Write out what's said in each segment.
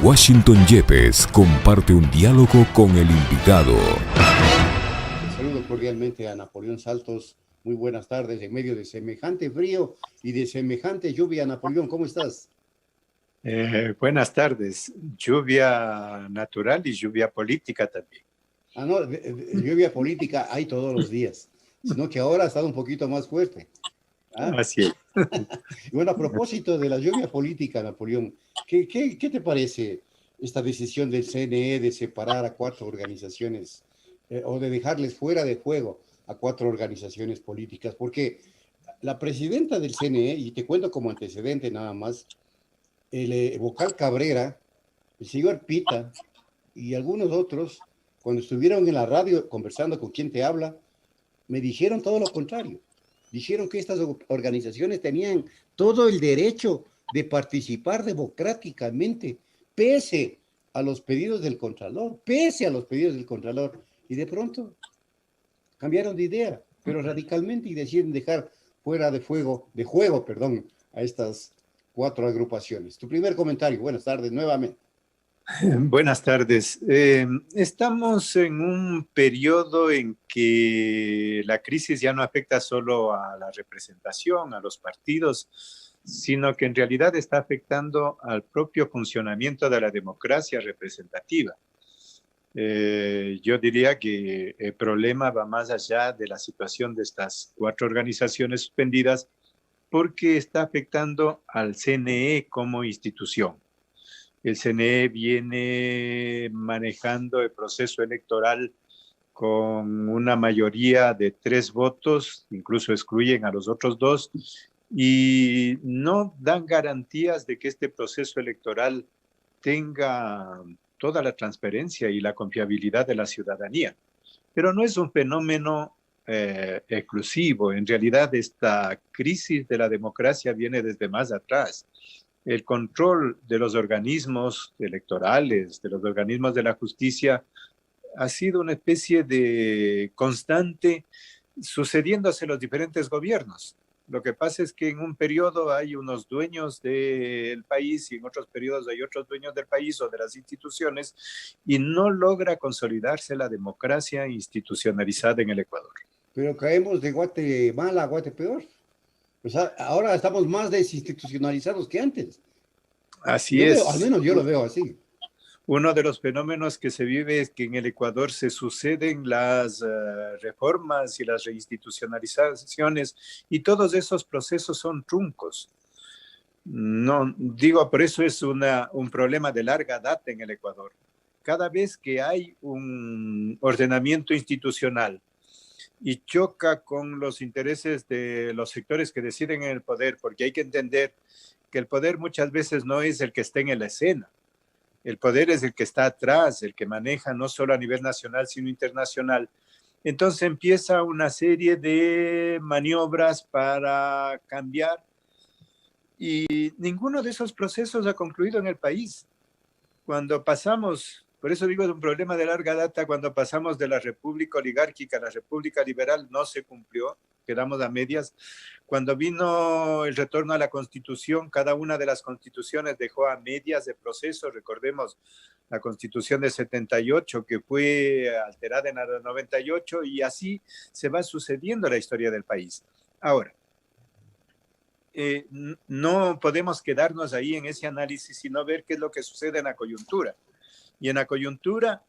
Washington Yepes comparte un diálogo con el invitado. Saludo cordialmente a Napoleón Saltos. Muy buenas tardes en medio de semejante frío y de semejante lluvia. Napoleón, ¿cómo estás? Buenas tardes. Lluvia natural y lluvia política también. No, lluvia política hay todos los días, sino que ahora ha estado un poquito más fuerte. Así es. Y bueno, a propósito de la lluvia política, Napoleón, ¿qué te parece esta decisión del CNE de separar a 4 organizaciones o de dejarles fuera de juego a 4 organizaciones políticas? Porque la presidenta del CNE, y te cuento como antecedente nada más, el vocal Cabrera, el señor Pita y algunos otros, cuando estuvieron en la radio conversando con quien te habla, me dijeron todo lo contrario. Dijeron que estas organizaciones tenían todo el derecho de participar democráticamente, pese a los pedidos del Contralor, y de pronto cambiaron de idea, pero radicalmente, y deciden dejar fuera de juego, a estas 4 agrupaciones. Tu primer comentario. Buenas tardes nuevamente. Buenas tardes. Estamos en un periodo en que la crisis ya no afecta solo a la representación, a los partidos, sino que en realidad está afectando al propio funcionamiento de la democracia representativa. Yo diría que el problema va más allá de la situación de estas 4 organizaciones suspendidas, porque está afectando al CNE como institución. El CNE viene manejando el proceso electoral con una mayoría de 3 votos, incluso excluyen a los otros 2, y no dan garantías de que este proceso electoral tenga toda la transparencia y la confiabilidad de la ciudadanía. Pero no es un fenómeno exclusivo. En realidad, esta crisis de la democracia viene desde más atrás. El control de los organismos electorales, de los organismos de la justicia, ha sido una especie de constante sucediéndose en los diferentes gobiernos. Lo que pasa es que en un periodo hay unos dueños del país y en otros periodos hay otros dueños del país o de las instituciones, y no logra consolidarse la democracia institucionalizada en el Ecuador. Pero caemos de Guatemala a Guatepeor. O sea, ahora estamos más desinstitucionalizados que antes. Así es. Al menos yo lo veo así. Uno de los fenómenos que se vive es que en el Ecuador se suceden las reformas y las reinstitucionalizaciones, y todos esos procesos son truncos. No, digo, por eso es un problema de larga data en el Ecuador. Cada vez que hay un ordenamiento institucional y choca con los intereses de los sectores que deciden en el poder, porque hay que entender que el poder muchas veces no es el que está en la escena. El poder es el que está atrás, el que maneja no solo a nivel nacional, sino internacional. Entonces empieza una serie de maniobras para cambiar, y ninguno de esos procesos ha concluido en el país. Cuando pasamos, por eso digo, es un problema de larga data, cuando pasamos de la república oligárquica a la república liberal no se cumplió, quedamos a medias. Cuando vino el retorno a la Constitución, cada una de las constituciones dejó a medias de proceso. Recordemos la Constitución de 78, que fue alterada en la de 98, y así se va sucediendo la historia del país. Ahora, no podemos quedarnos ahí en ese análisis, sino ver qué es lo que sucede en la coyuntura. Y en la coyuntura,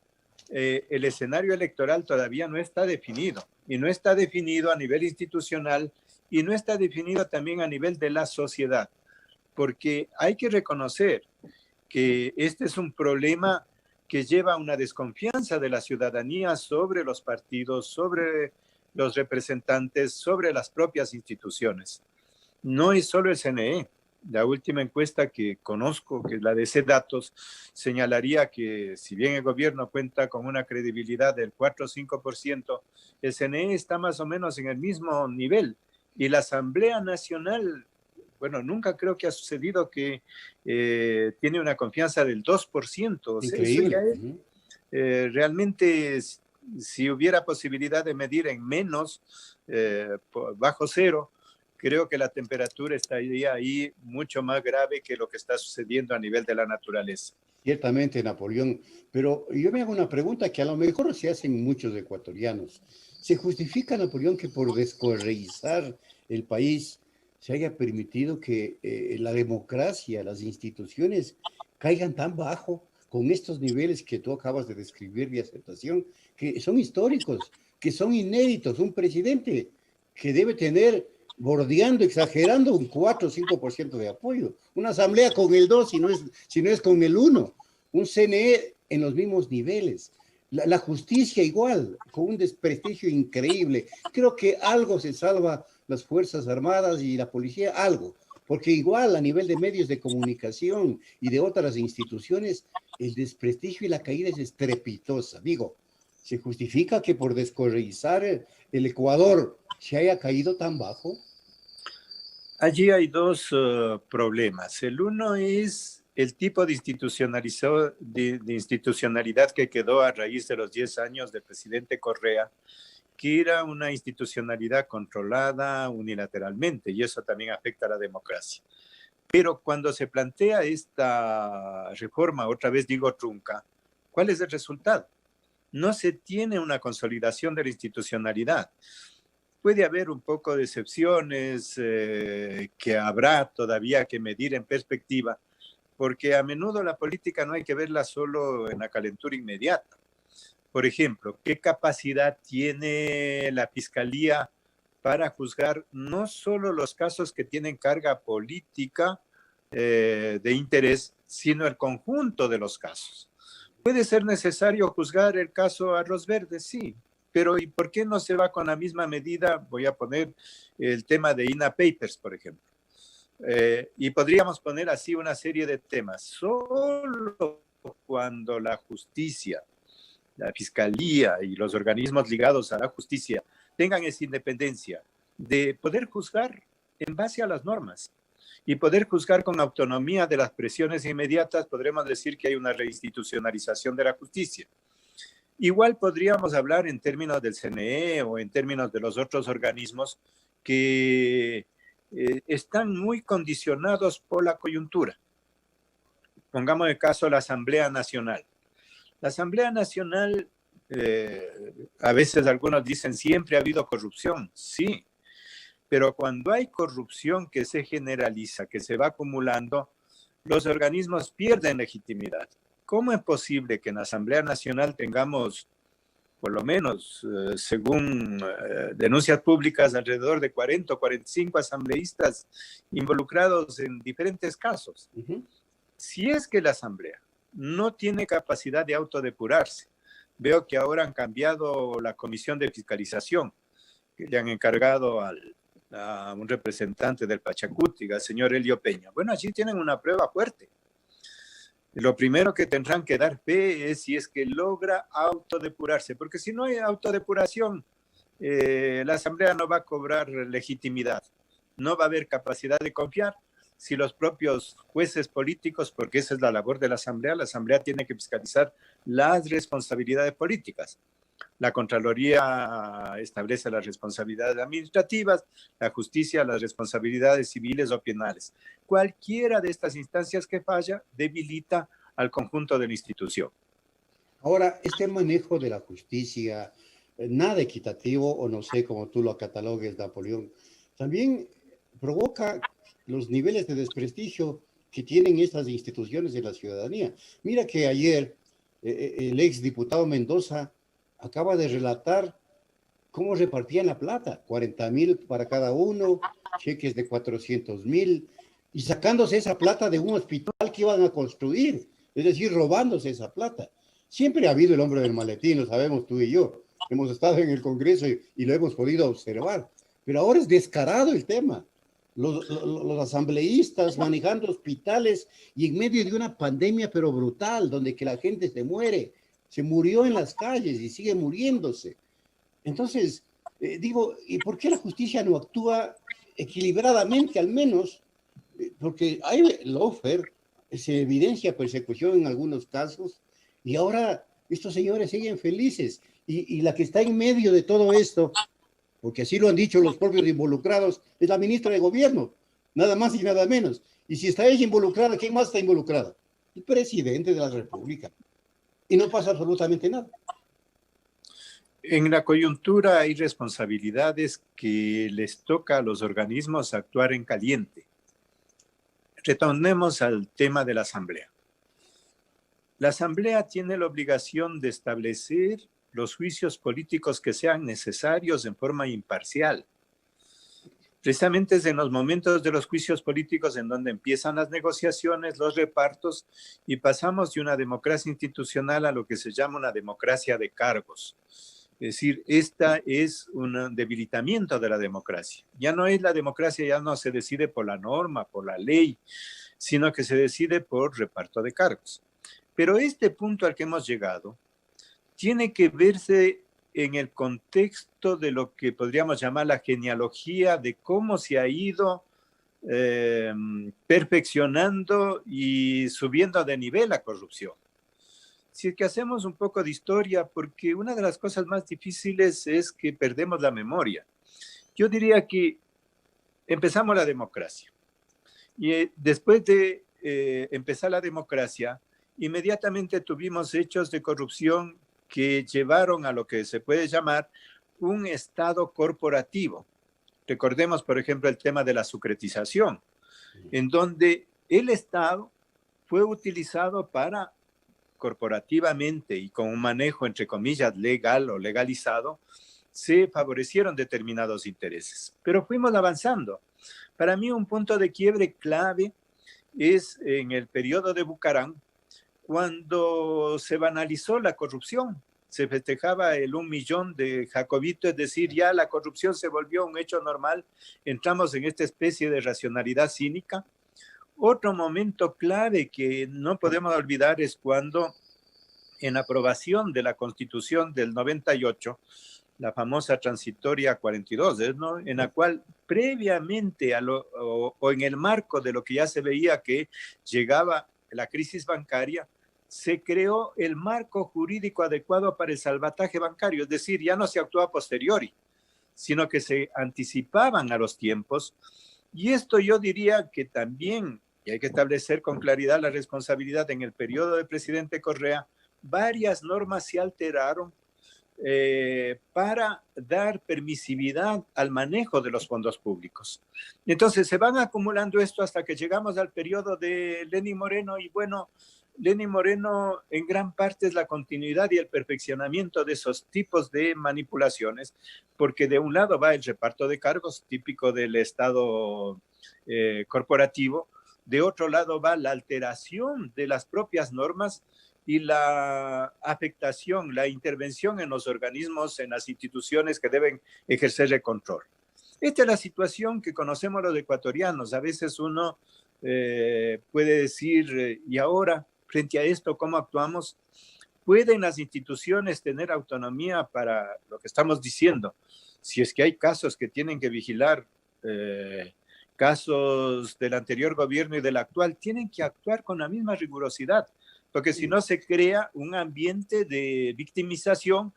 el escenario electoral todavía no está definido, y no está definido a nivel institucional, y no está definido también a nivel de la sociedad, porque hay que reconocer que este es un problema que lleva a una desconfianza de la ciudadanía sobre los partidos, sobre los representantes, sobre las propias instituciones. No es solo el CNE. La última encuesta que conozco, que es la de CDatos, señalaría que si bien el gobierno cuenta con una credibilidad del 4 o 5%, el CNE está más o menos en el mismo nivel. Y la Asamblea Nacional, bueno, nunca creo que ha sucedido que tiene una confianza del 2%. O sea, eso ya es realmente, si hubiera posibilidad de medir en menos, bajo cero, creo que la temperatura estaría ahí mucho más grave que lo que está sucediendo a nivel de la naturaleza. Ciertamente, Napoleón, pero yo me hago una pregunta que a lo mejor se hacen muchos ecuatorianos. ¿Se justifica, Napoleón, que por descorreizar el país se haya permitido que la democracia, las instituciones caigan tan bajo con estos niveles que tú acabas de describir de aceptación, que son históricos, que son inéditos? Un presidente que debe tener bordeando, exagerando un 4 o 5% de apoyo. Una asamblea con el 2, si no es con el 1. Un CNE en los mismos niveles. La justicia igual, con un desprestigio increíble. Creo que algo se salva las Fuerzas Armadas y la policía, algo. Porque igual a nivel de medios de comunicación y de otras instituciones, el desprestigio y la caída es estrepitosa. Digo, ¿se justifica que por descorreizar el Ecuador se haya caído tan bajo? Allí hay dos problemas. El uno es el tipo de institucionalidad que quedó a raíz de los 10 años del presidente Correa, que era una institucionalidad controlada unilateralmente, y eso también afecta a la democracia. Pero cuando se plantea esta reforma, otra vez digo trunca, ¿cuál es el resultado? No se tiene una consolidación de la institucionalidad. Puede haber un poco de excepciones que habrá todavía que medir en perspectiva, porque a menudo la política no hay que verla solo en la calentura inmediata. Por ejemplo, ¿qué capacidad tiene la Fiscalía para juzgar no solo los casos que tienen carga política de interés, sino el conjunto de los casos? ¿Puede ser necesario juzgar el caso Arroz Verde? Sí, pero ¿y por qué no se va con la misma medida? Voy a poner el tema de INA Papers, por ejemplo. Y podríamos poner así una serie de temas. Solo cuando la justicia, la fiscalía y los organismos ligados a la justicia tengan esa independencia de poder juzgar en base a las normas y poder juzgar con autonomía de las presiones inmediatas, podremos decir que hay una reinstitucionalización de la justicia. Igual podríamos hablar en términos del CNE o en términos de los otros organismos que están muy condicionados por la coyuntura. Pongamos el caso de la Asamblea Nacional. La Asamblea Nacional, a veces algunos dicen siempre ha habido corrupción, sí, pero cuando hay corrupción que se generaliza, que se va acumulando, los organismos pierden legitimidad. ¿Cómo es posible que en la Asamblea Nacional tengamos, por lo menos, según denuncias públicas, alrededor de 40 o 45 asambleístas involucrados en diferentes casos? Si es que la Asamblea no tiene capacidad de autodepurarse, veo que ahora han cambiado la comisión de fiscalización, que le han encargado a un representante del Pachacuti, al señor Elio Peña. Bueno, allí tienen una prueba fuerte. Lo primero que tendrán que dar fe es si es que logra autodepurarse, porque si no hay autodepuración, la Asamblea no va a cobrar legitimidad, no va a haber capacidad de confiar. Si los propios jueces políticos, porque esa es la labor de la Asamblea tiene que fiscalizar las responsabilidades políticas. La Contraloría establece las responsabilidades administrativas, la justicia las responsabilidades civiles o penales. Cualquiera de estas instancias que falla debilita al conjunto de la institución. Ahora, este manejo de la justicia, nada equitativo, o no sé cómo tú lo catalogues, Napoleón, también provoca los niveles de desprestigio que tienen estas instituciones de la ciudadanía. Mira que ayer el ex diputado Mendoza acaba de relatar cómo repartían la plata, 40,000 para cada uno, cheques de 400,000, y sacándose esa plata de un hospital que iban a construir, es decir, robándose esa plata. Siempre ha habido el hombre del maletín, lo sabemos tú y yo, hemos estado en el Congreso y lo hemos podido observar, pero ahora es descarado el tema. Los asambleístas manejando hospitales y en medio de una pandemia pero brutal, donde que la gente se murió en las calles y sigue muriéndose. Entonces, digo, ¿y por qué la justicia no actúa equilibradamente al menos? Porque hay lawfare, se evidencia persecución en algunos casos y ahora estos señores siguen felices y la que está en medio de todo esto, porque así lo han dicho los propios involucrados, es la ministra de Gobierno, nada más y nada menos. Y si está ella involucrada, ¿quién más está involucrado? el presidente de la República. Y no pasa absolutamente nada. En la coyuntura hay responsabilidades que les toca a los organismos actuar en caliente. Retornemos al tema de la Asamblea. La Asamblea tiene la obligación de establecer los juicios políticos que sean necesarios en forma imparcial. Precisamente es en los momentos de los juicios políticos en donde empiezan las negociaciones, los repartos, y pasamos de una democracia institucional a lo que se llama una democracia de cargos. Es decir, esta es un debilitamiento de la democracia. Ya no es la democracia, ya no se decide por la norma, por la ley, sino que se decide por reparto de cargos. Pero este punto al que hemos llegado tiene que verse en el contexto de lo que podríamos llamar la genealogía de cómo se ha ido perfeccionando y subiendo de nivel la corrupción. Si es que hacemos un poco de historia, porque una de las cosas más difíciles es que perdemos la memoria. Yo diría que empezamos la democracia y después de empezar la democracia, inmediatamente tuvimos hechos de corrupción que llevaron a lo que se puede llamar un Estado corporativo. Recordemos, por ejemplo, el tema de la sucretización, en donde el Estado fue utilizado para corporativamente y con un manejo, entre comillas, legal o legalizado, se favorecieron determinados intereses. Pero fuimos avanzando. Para mí un punto de quiebre clave es en el periodo de Bucaram, cuando se banalizó la corrupción. Se festejaba el 1 millón de Jacobito, es decir, ya la corrupción se volvió un hecho normal. Entramos en esta especie de racionalidad cínica. Otro momento clave que no podemos olvidar es cuando en la aprobación de la Constitución del 98, la famosa transitoria 42, ¿no? En la cual previamente o en el marco de lo que ya se veía que llegaba la crisis bancaria, se creó el marco jurídico adecuado para el salvataje bancario, es decir, ya no se actuó a posteriori, sino que se anticipaban a los tiempos. Y esto yo diría que también, y hay que establecer con claridad la responsabilidad, en el periodo del presidente Correa, varias normas se alteraron para dar permisividad al manejo de los fondos públicos. Entonces se van acumulando esto hasta que llegamos al periodo de Lenín Moreno, y bueno, Lenín Moreno en gran parte es la continuidad y el perfeccionamiento de esos tipos de manipulaciones, porque de un lado va el reparto de cargos típico del Estado corporativo, de otro lado va la alteración de las propias normas y la afectación, la intervención en los organismos, en las instituciones que deben ejercer el control. Esta es la situación que conocemos los ecuatorianos. A veces uno puede decir, ¿y ahora, frente a esto, cómo actuamos? ¿Pueden las instituciones tener autonomía para lo que estamos diciendo? Si es que hay casos que tienen que vigilar, casos del anterior gobierno y del actual, tienen que actuar con la misma rigurosidad, porque si no se crea un ambiente de victimización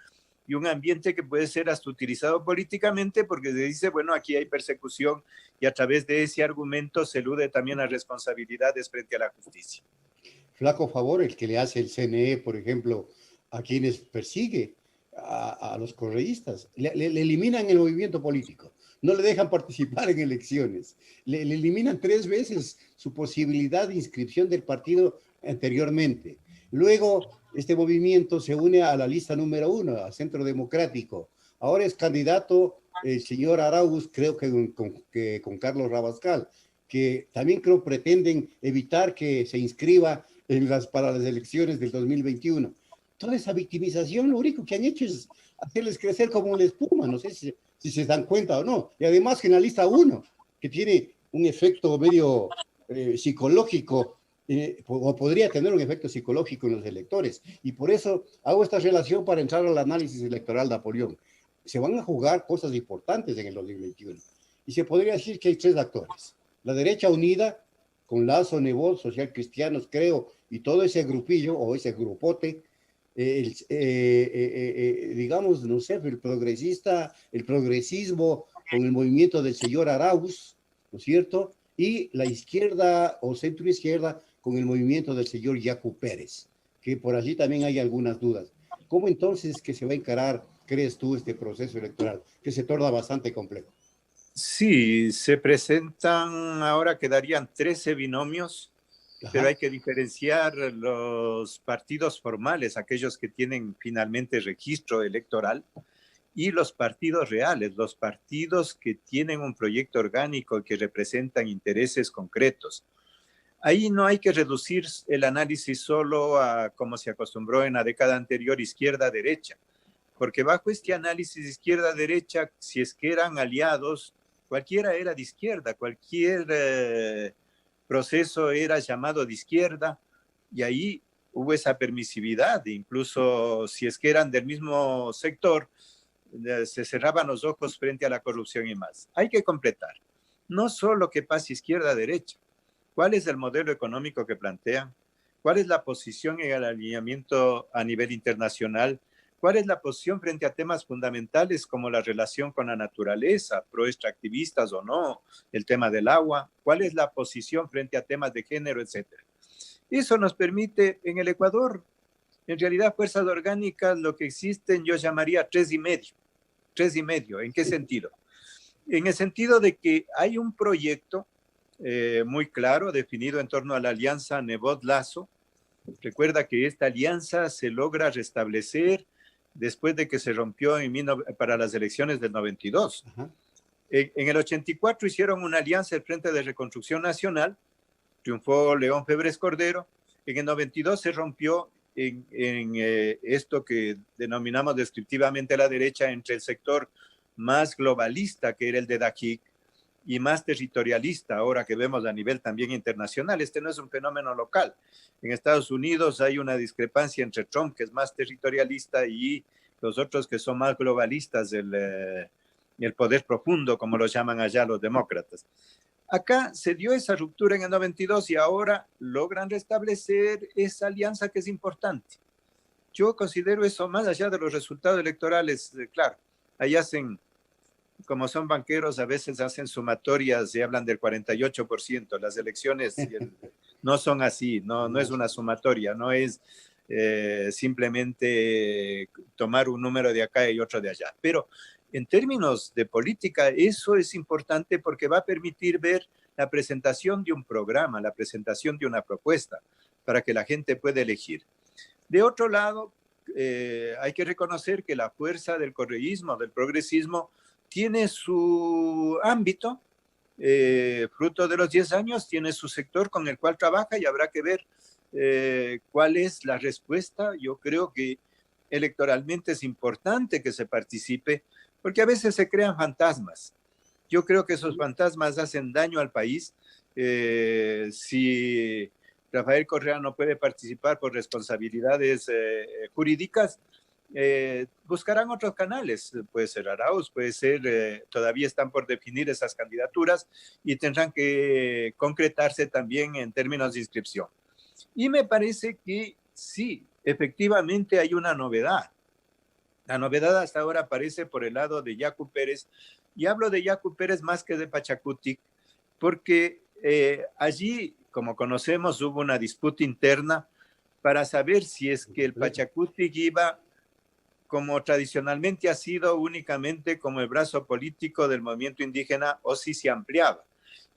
y un ambiente que puede ser hasta utilizado políticamente, porque se dice, bueno, aquí hay persecución, y a través de ese argumento se elude también las responsabilidades frente a la justicia. Flaco favor el que le hace el CNE, por ejemplo, a quienes persigue, a los correístas. Le eliminan el movimiento político, no le dejan participar en elecciones, le eliminan 3 veces su posibilidad de inscripción del partido anteriormente. Luego, este movimiento se une a la lista número 1, a Centro Democrático. Ahora es candidato el señor Arauz, creo que con Carlos Rabascal, que también creo pretenden evitar que se inscriba para las elecciones del 2021. Toda esa victimización, lo único que han hecho es hacerles crecer como una espuma, no sé si se dan cuenta o no. Y además que en la lista 1, que tiene un efecto medio psicológico, o podría tener un efecto psicológico en los electores. Y por eso hago esta relación para entrar al análisis electoral de Napoleón. Se van a jugar cosas importantes en el 2021. Y se podría decir que hay 3 actores. La derecha unida, con Lazo, Nebot, Social Cristianos, creo, y todo ese grupillo, o ese grupote, digamos, no sé, el progresismo con el movimiento del señor Arauz, ¿no es cierto? Y la izquierda o centroizquierda con el movimiento del señor Yacu Pérez, que por allí también hay algunas dudas. ¿Cómo entonces que se va a encarar, crees tú, este proceso electoral, que se torna bastante complejo? Sí, se presentan, ahora quedarían 13 binomios, pero Ajá, hay que diferenciar los partidos formales, aquellos que tienen finalmente registro electoral, y los partidos reales, los partidos que tienen un proyecto orgánico y que representan intereses concretos. Ahí no hay que reducir el análisis solo a, como se acostumbró en la década anterior, izquierda-derecha, porque bajo este análisis izquierda-derecha, si es que eran aliados, cualquiera era de izquierda, cualquier proceso era llamado de izquierda, y ahí hubo esa permisividad, incluso si es que eran del mismo sector, se cerraban los ojos frente a la corrupción y más. Hay que completar, no solo que pase izquierda-derecha, ¿cuál es el modelo económico que plantean? ¿Cuál es la posición en el alineamiento a nivel internacional? ¿Cuál es la posición frente a temas fundamentales como la relación con la naturaleza, pro-extractivistas o no, el tema del agua? ¿Cuál es la posición frente a temas de género, etcétera? Eso nos permite en el Ecuador, en realidad, fuerzas orgánicas, lo que existen, yo llamaría tres y medio. Tres y medio, ¿en qué sentido? En el sentido de que hay un proyecto muy claro, definido en torno a la alianza Nebot-Lazo. Recuerda que esta alianza se logra restablecer después de que se rompió para las elecciones del 92. ajá. En el 84 hicieron una alianza el Frente de Reconstrucción Nacional, triunfó León Febres Cordero. En el 92 se rompió en esto que denominamos descriptivamente la derecha, entre el sector más globalista, que era el de Dajic, y más territorialista, ahora que vemos a nivel también internacional. Este no es un fenómeno local. En Estados Unidos hay una discrepancia entre Trump, que es más territorialista, y los otros que son más globalistas, el poder profundo, como lo llaman allá los demócratas. Acá se dio esa ruptura en el 92 y ahora logran restablecer esa alianza que es importante. Yo considero eso más allá de los resultados electorales, claro, ahí hacen, como son banqueros, a veces hacen sumatorias y hablan del 48%. Las elecciones no son así, no es una sumatoria, no es simplemente tomar un número de acá y otro de allá. Pero en términos de política, eso es importante porque va a permitir ver la presentación de un programa, la presentación de una propuesta, para que la gente pueda elegir. De otro lado, hay que reconocer que la fuerza del correísmo, del progresismo, tiene su ámbito, fruto de los 10 años, tiene su sector con el cual trabaja y habrá que ver cuál es la respuesta. Yo creo que electoralmente es importante que se participe, porque a veces se crean fantasmas. Yo creo que esos fantasmas hacen daño al país. Si Rafael Correa no puede participar por responsabilidades jurídicas, buscarán otros canales, puede ser Arauz, puede ser, todavía están por definir esas candidaturas y tendrán que concretarse también en términos de inscripción. Y me parece que sí, efectivamente hay una novedad. La novedad hasta ahora aparece por el lado de Yacu Pérez, y hablo de Yacu Pérez más que de Pachacutic, porque allí, como conocemos, hubo una disputa interna para saber si es que el Pachacutic iba, como tradicionalmente ha sido, únicamente como el brazo político del movimiento indígena, o si se ampliaba.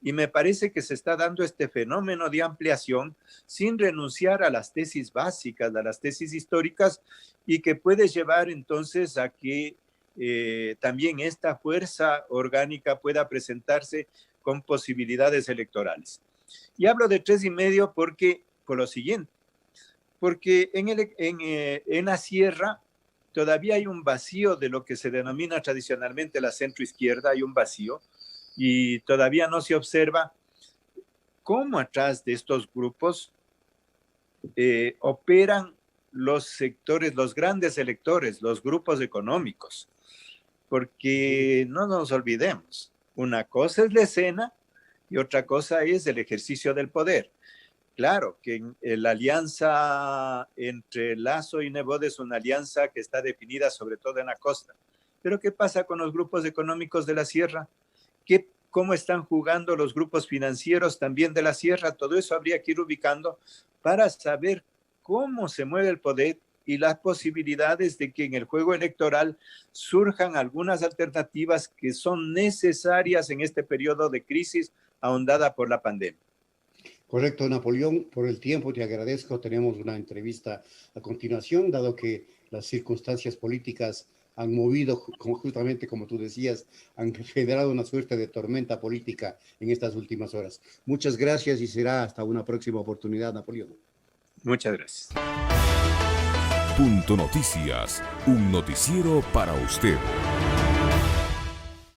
Y me parece que se está dando este fenómeno de ampliación sin renunciar a las tesis básicas, a las tesis históricas, y que puede llevar entonces a que también esta fuerza orgánica pueda presentarse con posibilidades electorales. Y hablo de 3,5 porque, por lo siguiente, porque en la sierra todavía hay un vacío de lo que se denomina tradicionalmente la centroizquierda, hay un vacío, y todavía no se observa cómo atrás de estos grupos operan los sectores, los grandes electores, los grupos económicos, porque no nos olvidemos, una cosa es la escena y otra cosa es el ejercicio del poder. Claro que la alianza entre Lazo y Nebot es una alianza que está definida sobre todo en la costa. Pero ¿qué pasa con los grupos económicos de la sierra? cómo están jugando los grupos financieros también de la sierra. Todo eso habría que ir ubicando para saber cómo se mueve el poder y las posibilidades de que en el juego electoral surjan algunas alternativas que son necesarias en este periodo de crisis ahondada por la pandemia. Correcto, Napoleón, por el tiempo te agradezco. Tenemos una entrevista a continuación, dado que las circunstancias políticas han movido, justamente como tú decías, han generado una suerte de tormenta política en estas últimas horas. Muchas gracias y será hasta una próxima oportunidad, Napoleón. Muchas gracias. Punto Noticias, un noticiero para usted.